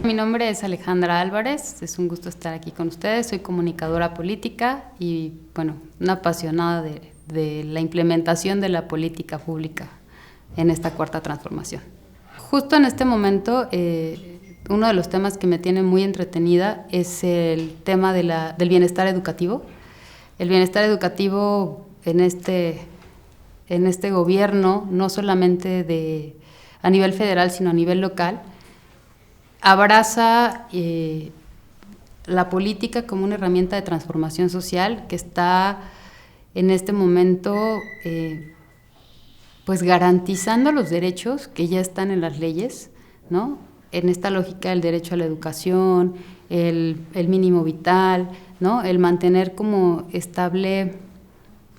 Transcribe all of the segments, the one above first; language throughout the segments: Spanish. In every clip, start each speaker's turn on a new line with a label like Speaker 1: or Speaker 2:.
Speaker 1: Mi nombre es Alejandra Álvarez, es un gusto estar aquí con ustedes, soy comunicadora política y, una apasionada de la implementación de la política pública en esta cuarta transformación. Justo en este momento, uno de los temas que me tiene muy entretenida es el tema del bienestar educativo. El bienestar educativo en este gobierno, no solamente a nivel federal, sino a nivel local, abraza la política como una herramienta de transformación social que está en este momento pues garantizando los derechos que ya están en las leyes, ¿no? En esta lógica el derecho a la educación, el mínimo vital, ¿no? El mantener como estable,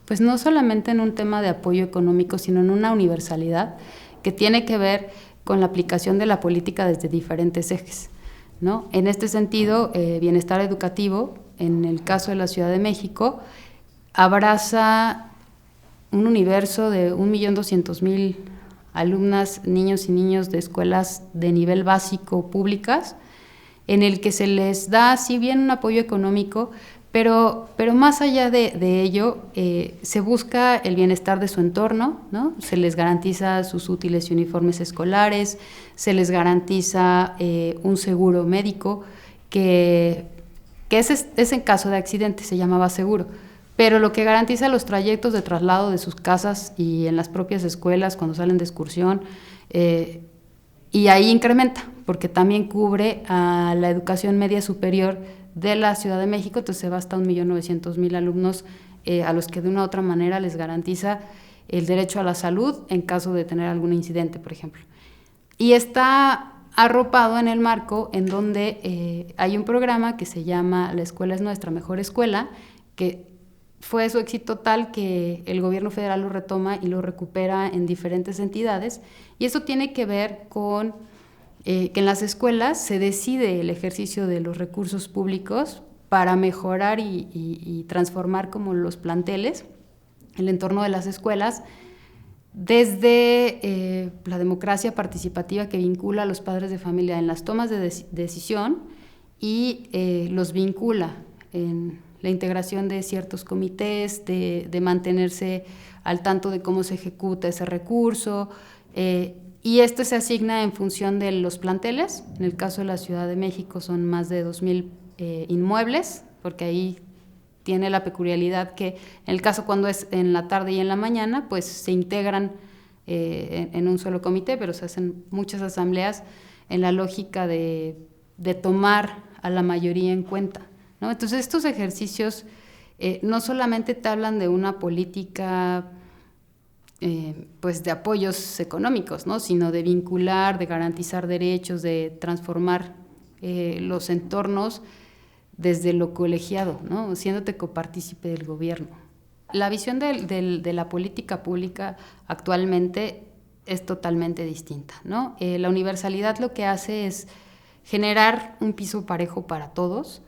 Speaker 1: pues no solamente en un tema de apoyo económico, sino en una universalidad que tiene que ver con la aplicación de la política desde diferentes ejes, ¿no? En este sentido, bienestar educativo, en el caso de la Ciudad de México, abraza un universo de 1.200.000 alumnas, niños y niños de escuelas de nivel básico públicas, en el que se les da, si bien un apoyo económico, pero más allá de ello, se busca el bienestar de su entorno, ¿no? Se les garantiza sus útiles y uniformes escolares, se les garantiza un seguro médico, que es en caso de accidente, se llamaba seguro, pero lo que garantiza los trayectos de traslado de sus casas y en las propias escuelas cuando salen de excursión, y ahí incrementa, porque también cubre a la educación media superior de la Ciudad de México, entonces se va hasta 1.900.000 alumnos a los que de una u otra manera les garantiza el derecho a la salud en caso de tener algún incidente, por ejemplo. Y está arropado en el marco en donde hay un programa que se llama La Escuela es Nuestra Mejor Escuela, que fue su éxito tal que el gobierno federal lo retoma y lo recupera en diferentes entidades, y eso tiene que ver con que en las escuelas se decide el ejercicio de los recursos públicos para mejorar y transformar como los planteles, el entorno de las escuelas, desde la democracia participativa que vincula a los padres de familia en las tomas de decisión y los vincula en la integración de ciertos comités, de mantenerse al tanto de cómo se ejecuta ese recurso, y esto se asigna en función de los planteles. En el caso de la Ciudad de México son más de 2.000 inmuebles, porque ahí tiene la peculiaridad que en el caso cuando es en la tarde y en la mañana, pues se integran en un solo comité, pero se hacen muchas asambleas en la lógica de tomar a la mayoría en cuenta, ¿no? Entonces estos ejercicios no solamente te hablan de una política pues de apoyos económicos, ¿no? Sino de vincular, de garantizar derechos, de transformar los entornos desde lo colegiado, ¿no? Siéndote copartícipe del gobierno. La visión de la política pública actualmente es totalmente distinta, ¿no? La universalidad lo que hace es generar un piso parejo para todos,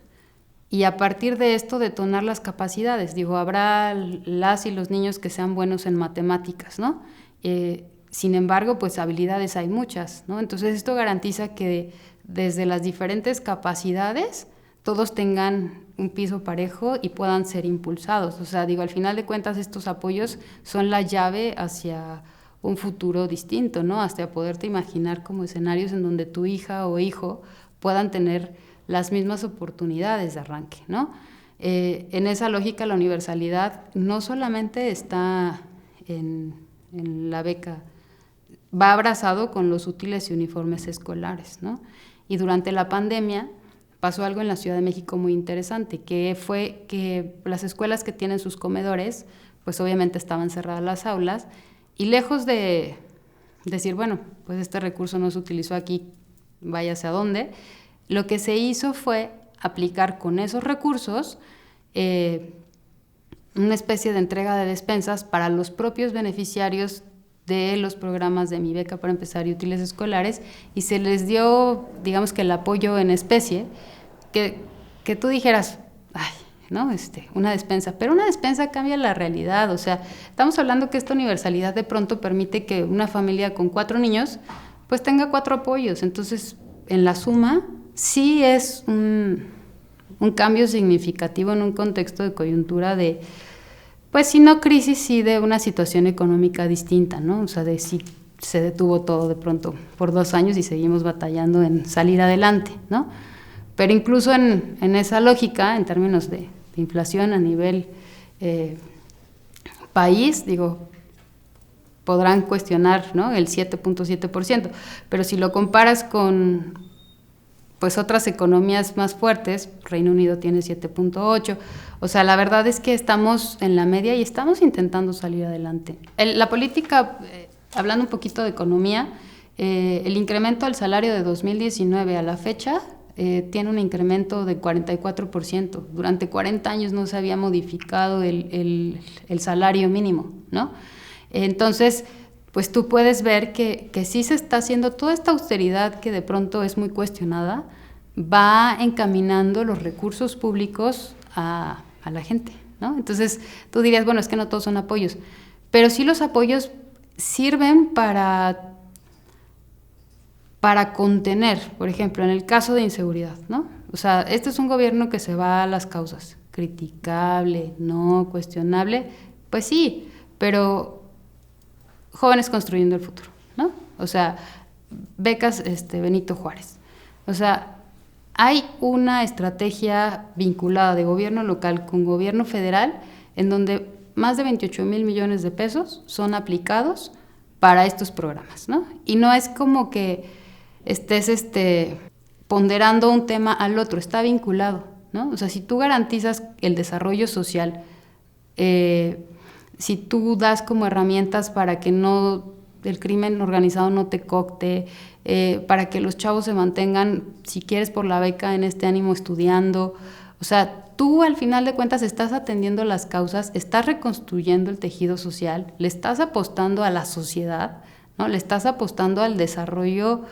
Speaker 1: y a partir de esto detonar las capacidades. Digo, habrá las y los niños que sean buenos en matemáticas, ¿no? Sin embargo, pues habilidades hay muchas, ¿no? Entonces esto garantiza que desde las diferentes capacidades todos tengan un piso parejo y puedan ser impulsados. O sea, digo, al final de cuentas estos apoyos son la llave hacia un futuro distinto, ¿no? Hasta poderte imaginar como escenarios en donde tu hija o hijo puedan tener las mismas oportunidades de arranque, ¿no? En esa lógica la universalidad no solamente está en la beca, va abrazado con los útiles y uniformes escolares, ¿no? Y durante la pandemia pasó algo en la Ciudad de México muy interesante, que fue que las escuelas que tienen sus comedores, pues obviamente estaban cerradas las aulas, y lejos de decir, bueno, pues este recurso no se utilizó aquí, váyase a dónde, lo que se hizo fue aplicar con esos recursos una especie de entrega de despensas para los propios beneficiarios de los programas de Mi Beca para Empezar y útiles escolares, y se les dio, digamos que el apoyo en especie, que tú dijeras, ay, ¿no? Una despensa, pero una despensa cambia la realidad, o sea, estamos hablando que esta universalidad de pronto permite que una familia con 4 niños pues tenga 4 apoyos, entonces en la suma sí es un cambio significativo en un contexto de coyuntura de, pues si no crisis, sí de una situación económica distinta, ¿no? O sea, de si se detuvo todo de pronto por 2 años y seguimos batallando en salir adelante, ¿no? Pero incluso en esa lógica, en términos de inflación a nivel país, digo, podrán cuestionar, ¿no?, el 7.7%, pero si lo comparas con pues otras economías más fuertes, Reino Unido tiene 7.8%, o sea, la verdad es que estamos en la media y estamos intentando salir adelante. La política, hablando un poquito de economía, el incremento del salario de 2019 a la fecha tiene un incremento de 44%. Durante 40 años no se había modificado el salario mínimo, ¿no? Entonces, pues tú puedes ver que sí se está haciendo toda esta austeridad que de pronto es muy cuestionada, va encaminando los recursos públicos a la gente, ¿no? Entonces, tú dirías, bueno, es que no todos son apoyos, pero sí los apoyos sirven para contener, por ejemplo, en el caso de inseguridad, ¿no? O sea, este es un gobierno que se va a las causas, criticable, no cuestionable, pues sí, pero jóvenes construyendo el futuro, ¿no? O sea, becas Benito Juárez. O sea, hay una estrategia vinculada de gobierno local con gobierno federal en donde más de 28,000 millones de pesos son aplicados para estos programas, ¿no? Y no es como que estés ponderando un tema al otro, está vinculado, ¿no? O sea, si tú garantizas el desarrollo social, si tú das como herramientas para que el crimen organizado no te coopte, para que los chavos se mantengan, si quieres por la beca, en este ánimo estudiando, o sea, tú al final de cuentas estás atendiendo las causas, estás reconstruyendo el tejido social, le estás apostando a la sociedad, ¿no? Le estás apostando al desarrollo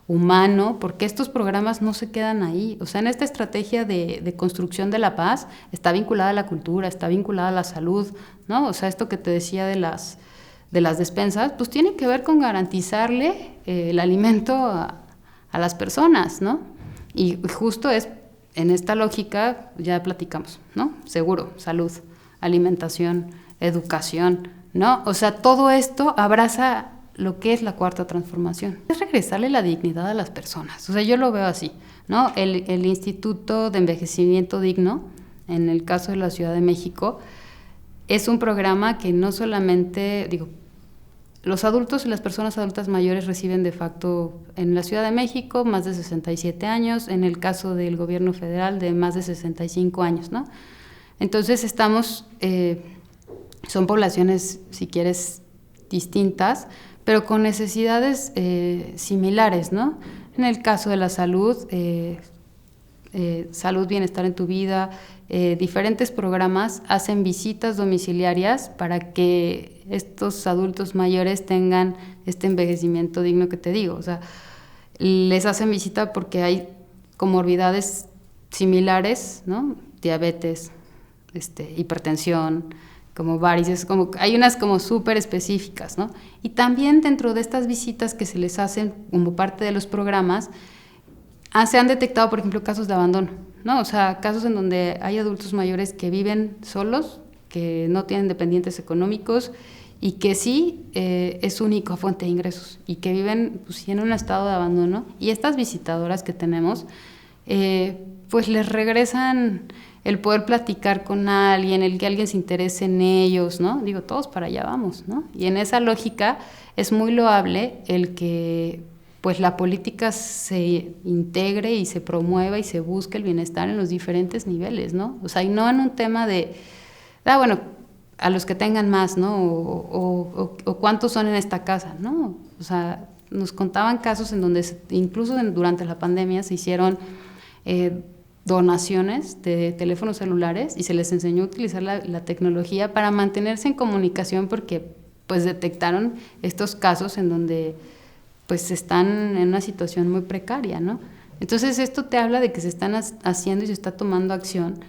Speaker 1: humano, porque estos programas no se quedan ahí. O sea, en esta estrategia de construcción de la paz está vinculada a la cultura, está vinculada a la salud, ¿no? O sea, esto que te decía de las despensas, pues tiene que ver con garantizarle el alimento a las personas, ¿no? Y justo es en esta lógica, ya platicamos, ¿no? Seguro, salud, alimentación, educación, ¿no? O sea, todo esto abraza lo que es la cuarta transformación. Es regresarle la dignidad a las personas. O sea, yo lo veo así, ¿no? El Instituto de Envejecimiento Digno, en el caso de la Ciudad de México, es un programa que no solamente, los adultos y las personas adultas mayores reciben de facto en la Ciudad de México más de 67 años, en el caso del gobierno federal de más de 65 años, ¿no? Entonces son poblaciones, si quieres, distintas, pero con necesidades similares, ¿no? En el caso de la salud, salud, bienestar en tu vida, diferentes programas hacen visitas domiciliarias para que estos adultos mayores tengan este envejecimiento digno que te digo. O sea, les hacen visita porque hay comorbidades similares, ¿no? Diabetes, hipertensión, como varices, hay unas como súper específicas, ¿no? Y también dentro de estas visitas que se les hacen como parte de los programas, se han detectado, por ejemplo, casos de abandono, ¿no? O sea, casos en donde hay adultos mayores que viven solos, que no tienen dependientes económicos y que sí es su única fuente de ingresos y que viven pues, en un estado de abandono. Y estas visitadoras que tenemos, pues les regresan el poder platicar con alguien, el que alguien se interese en ellos, ¿no? Todos para allá vamos, ¿no? Y en esa lógica es muy loable el que pues la política se integre y se promueva y se busque el bienestar en los diferentes niveles, ¿no? O sea, y no en un tema de, bueno, a los que tengan más, ¿no? O cuántos son en esta casa, ¿no? O sea, nos contaban casos en donde incluso durante la pandemia se hicieron donaciones de teléfonos celulares y se les enseñó a utilizar la tecnología para mantenerse en comunicación porque pues detectaron estos casos en donde pues están en una situación muy precaria, ¿no? Entonces esto te habla de que se están haciendo y se está tomando acción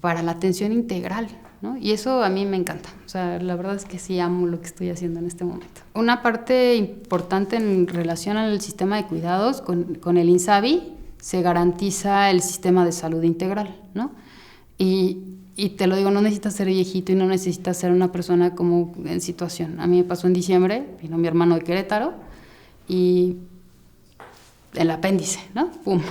Speaker 1: para la atención integral, ¿no? Y eso a mí me encanta. O sea, la verdad es que sí amo lo que estoy haciendo en este momento. Una parte importante en relación al sistema de cuidados, con el INSABI se garantiza el sistema de salud integral, ¿no? Y te lo digo, no necesitas ser viejito y no necesitas ser una persona como en situación. A mí me pasó en diciembre, vino mi hermano de Querétaro y el apéndice, ¿no? ¡Pum!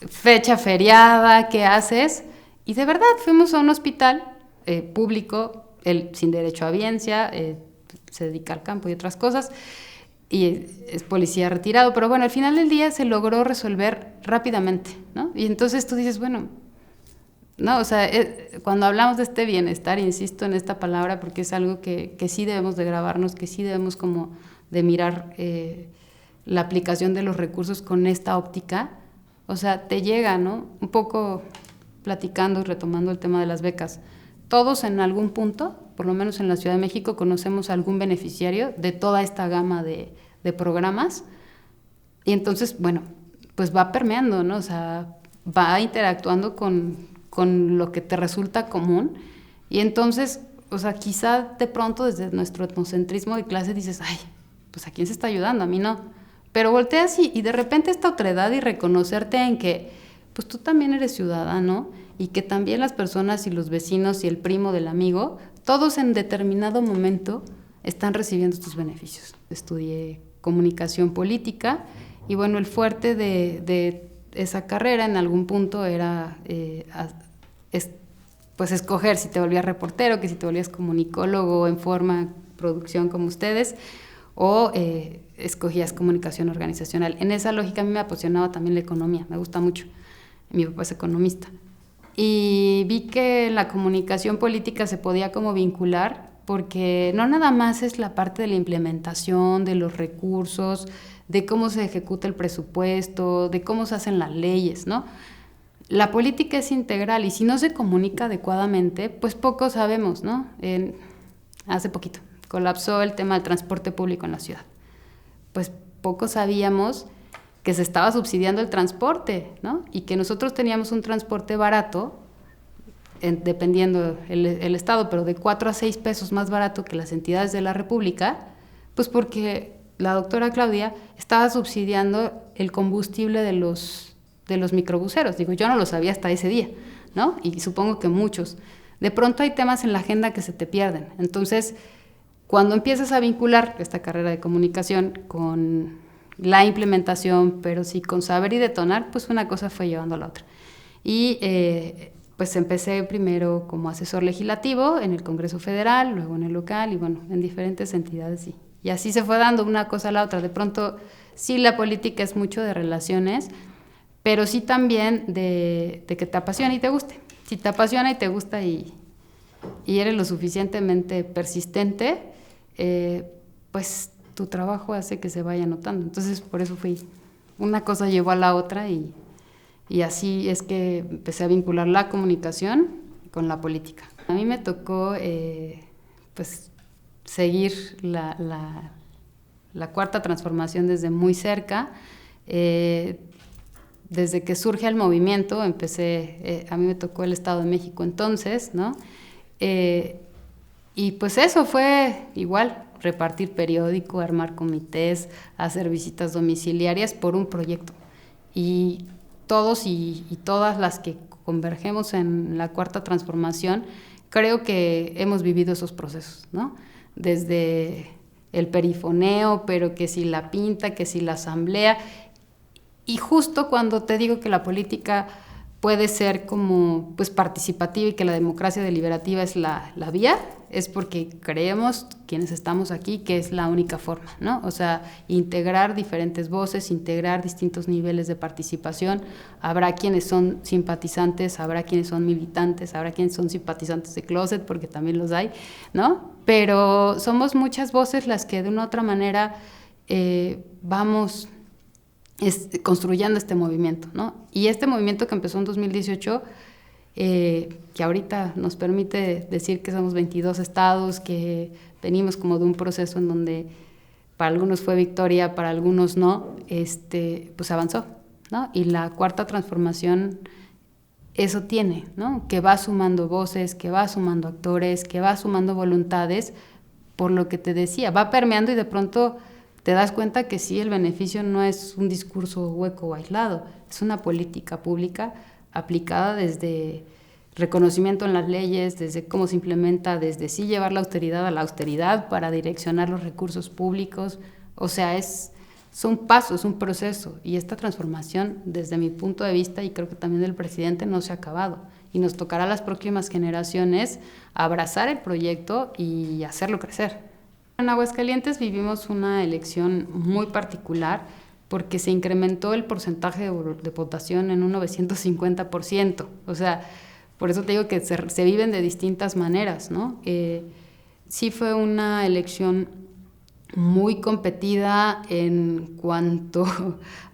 Speaker 1: Fecha feriada, ¿qué haces? Y de verdad fuimos a un hospital público, él sin derecho a audiencia, se dedica al campo y otras cosas, y es policía retirado, pero bueno, al final del día se logró resolver rápidamente, ¿no? Y entonces tú dices, bueno, no, o sea, cuando hablamos de este bienestar, insisto en esta palabra porque es algo que sí debemos de grabarnos, que sí debemos como de mirar la aplicación de los recursos con esta óptica. O sea, te llega, ¿no? Un poco platicando y retomando el tema de las becas. Todos en algún punto, por lo menos en la Ciudad de México, conocemos a algún beneficiario de toda esta gama de programas. Y entonces, bueno, pues va permeando, ¿no? O sea, va interactuando con lo que te resulta común. Y entonces, o sea, quizá de pronto desde nuestro etnocentrismo de clase dices, ay, pues ¿a quién se está ayudando? A mí no. Pero volteas y de repente esta otredad y reconocerte en que pues tú también eres ciudadano y que también las personas y los vecinos y el primo del amigo, todos en determinado momento están recibiendo estos beneficios. Estudié comunicación política y bueno, el fuerte de esa carrera en algún punto era pues escoger si te volvías reportero, que si te volvías comunicólogo en forma, producción como ustedes, o escogías comunicación organizacional. En esa lógica a mí me apasionaba también la economía, me gusta mucho. Mi papá es economista. Y vi que la comunicación política se podía como vincular, porque no nada más es la parte de la implementación, de los recursos, de cómo se ejecuta el presupuesto, de cómo se hacen las leyes, ¿no? La política es integral y si no se comunica adecuadamente, pues poco sabemos, ¿no? Hace poquito colapsó el tema del transporte público en la ciudad. Pues poco sabíamos que se estaba subsidiando el transporte, ¿no? Y que nosotros teníamos un transporte barato, dependiendo el estado, pero de 4 a 6 pesos más barato que las entidades de la República, pues porque la doctora Claudia estaba subsidiando el combustible de los microbuseros. Digo, yo no lo sabía hasta ese día, ¿no? Y supongo que muchos. De pronto hay temas en la agenda que se te pierden. Entonces, cuando empiezas a vincular esta carrera de comunicación con la implementación, pero sí con saber y detonar, pues una cosa fue llevando a la otra. Y pues empecé primero como asesor legislativo en el Congreso Federal, luego en el local y bueno, en diferentes entidades. Y así se fue dando una cosa a la otra. De pronto, sí, la política es mucho de relaciones, pero sí también de que te apasiona y te guste. Si te apasiona y te gusta y eres lo suficientemente persistente, pues tu trabajo hace que se vaya notando. Entonces, por eso una cosa llevó a la otra y así es que empecé a vincular la comunicación con la política. A mí me tocó, pues, seguir la cuarta transformación desde muy cerca. Desde que surge el movimiento, a mí me tocó el Estado de México entonces, ¿no? Y pues eso fue igual, repartir periódico, armar comités, hacer visitas domiciliarias por un proyecto. Y todos y todas las que convergemos en la cuarta transformación, creo que hemos vivido esos procesos, ¿no? Desde el perifoneo, pero que si la pinta, que si la asamblea. Y justo cuando te digo que la política puede ser como pues participativa y que la democracia deliberativa es la vía, es porque creemos, quienes estamos aquí, que es la única forma, ¿no? O sea, integrar diferentes voces, integrar distintos niveles de participación. Habrá quienes son simpatizantes, habrá quienes son militantes, habrá quienes son simpatizantes de closet, porque también los hay, ¿no? Pero somos muchas voces las que de una u otra manera vamos construyendo este movimiento, ¿no? Y este movimiento que empezó en 2018, que ahorita nos permite decir que somos 22 estados, que venimos como de un proceso en donde para algunos fue victoria, para algunos no, pues avanzó, ¿no? Y la cuarta transformación eso tiene, ¿no? Que va sumando voces, que va sumando actores, que va sumando voluntades, por lo que te decía, va permeando y de pronto te das cuenta que sí, el beneficio no es un discurso hueco o aislado, es una política pública aplicada desde reconocimiento en las leyes, desde cómo se implementa, desde sí llevar la austeridad a la austeridad para direccionar los recursos públicos. O sea, son pasos, un proceso, y esta transformación, desde mi punto de vista, y creo que también del presidente, no se ha acabado. Y nos tocará a las próximas generaciones abrazar el proyecto y hacerlo crecer. En Aguascalientes vivimos una elección muy particular porque se incrementó el porcentaje de votación en un 950%. O sea, por eso te digo que se viven de distintas maneras, ¿no? Sí fue una elección muy competida en cuanto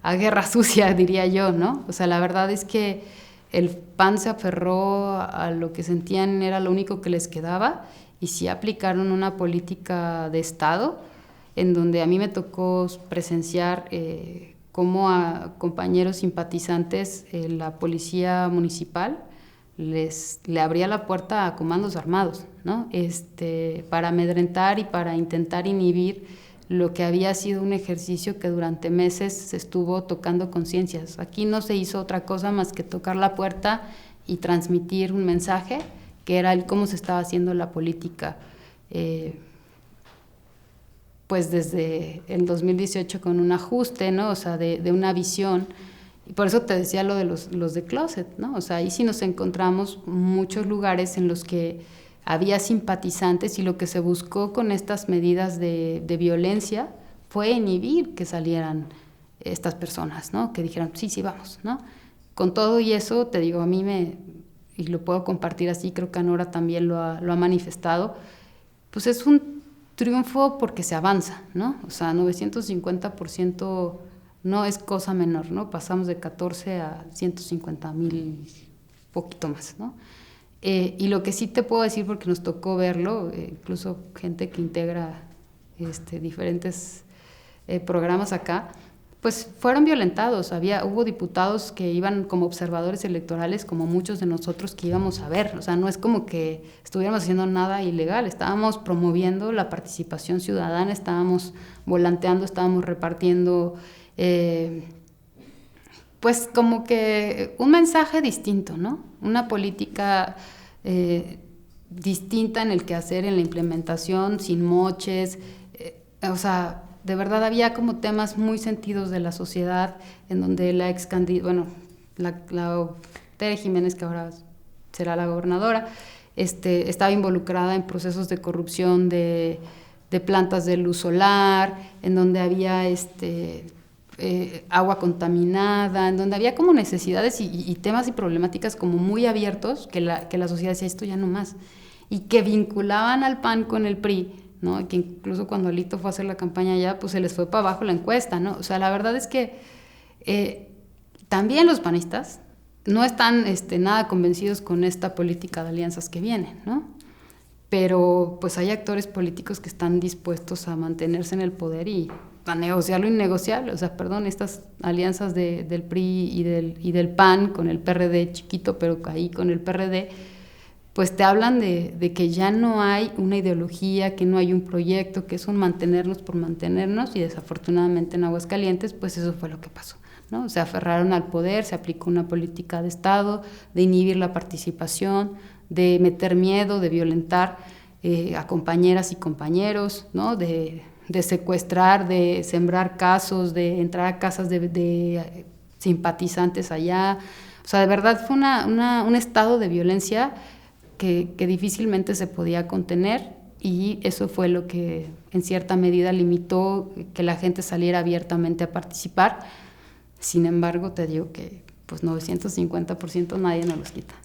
Speaker 1: a guerra sucia, diría yo, ¿no? O sea, la verdad es que el PAN se aferró a lo que sentían era lo único que les quedaba y sí aplicaron una política de Estado en donde a mí me tocó presenciar cómo a compañeros simpatizantes la policía municipal le abría la puerta a comandos armados, ¿no? Para amedrentar y para intentar inhibir lo que había sido un ejercicio que durante meses se estuvo tocando conciencias. Aquí no se hizo otra cosa más que tocar la puerta y transmitir un mensaje, que era el cómo se estaba haciendo la política, pues desde el 2018 con un ajuste, ¿no? O sea, de una visión. Y por eso te decía lo de los de closet, ¿no? O sea, ahí sí nos encontramos muchos lugares en los que había simpatizantes y lo que se buscó con estas medidas de violencia fue inhibir que salieran estas personas, ¿no? Que dijeran, sí, sí, vamos, ¿no? Con todo y eso, te digo, a mí y lo puedo compartir así, creo que Anora también lo ha manifestado, pues es un triunfo porque se avanza, ¿no? O sea, 950% no es cosa menor, ¿no? Pasamos de 14 a 150,000, poquito más, ¿no? Y lo que sí te puedo decir, porque nos tocó verlo, incluso gente que integra diferentes programas acá, pues fueron violentados. Hubo diputados que iban como observadores electorales, como muchos de nosotros que íbamos a ver. O sea, no es como que estuviéramos haciendo nada ilegal, estábamos promoviendo la participación ciudadana, estábamos volanteando, estábamos repartiendo pues como que un mensaje distinto, ¿no? Una política distinta en el quehacer, en la implementación, sin moches, o sea, de verdad había como temas muy sentidos de la sociedad, en donde la Tere Jiménez, que ahora será la gobernadora, estaba involucrada en procesos de corrupción de plantas de luz solar, en donde había agua contaminada, en donde había como necesidades y temas y problemáticas como muy abiertos que la sociedad decía, esto ya no más, y que vinculaban al PAN con el PRI, ¿no? Que incluso cuando Alito fue a hacer la campaña allá, pues se les fue para abajo la encuesta, ¿no? O sea, la verdad es que también los panistas no están nada convencidos con esta política de alianzas que viene, ¿no? Pero pues hay actores políticos que están dispuestos a mantenerse en el poder y a negociar lo innegociable. O sea, perdón, estas alianzas del PRI y del PAN con el PRD chiquito, pero ahí con el PRD, pues te hablan de que ya no hay una ideología, que no hay un proyecto, que es un mantenernos por mantenernos, y desafortunadamente en Aguascalientes pues eso fue lo que pasó, ¿no? Se aferraron al poder, se aplicó una política de Estado, de inhibir la participación, de meter miedo, de violentar a compañeras y compañeros, ¿no? De secuestrar, de sembrar casos, de entrar a casas de simpatizantes allá. O sea, de verdad fue un estado de violencia que difícilmente se podía contener, y eso fue lo que en cierta medida limitó que la gente saliera abiertamente a participar. Sin embargo, te digo que pues 950% nadie nos los quita.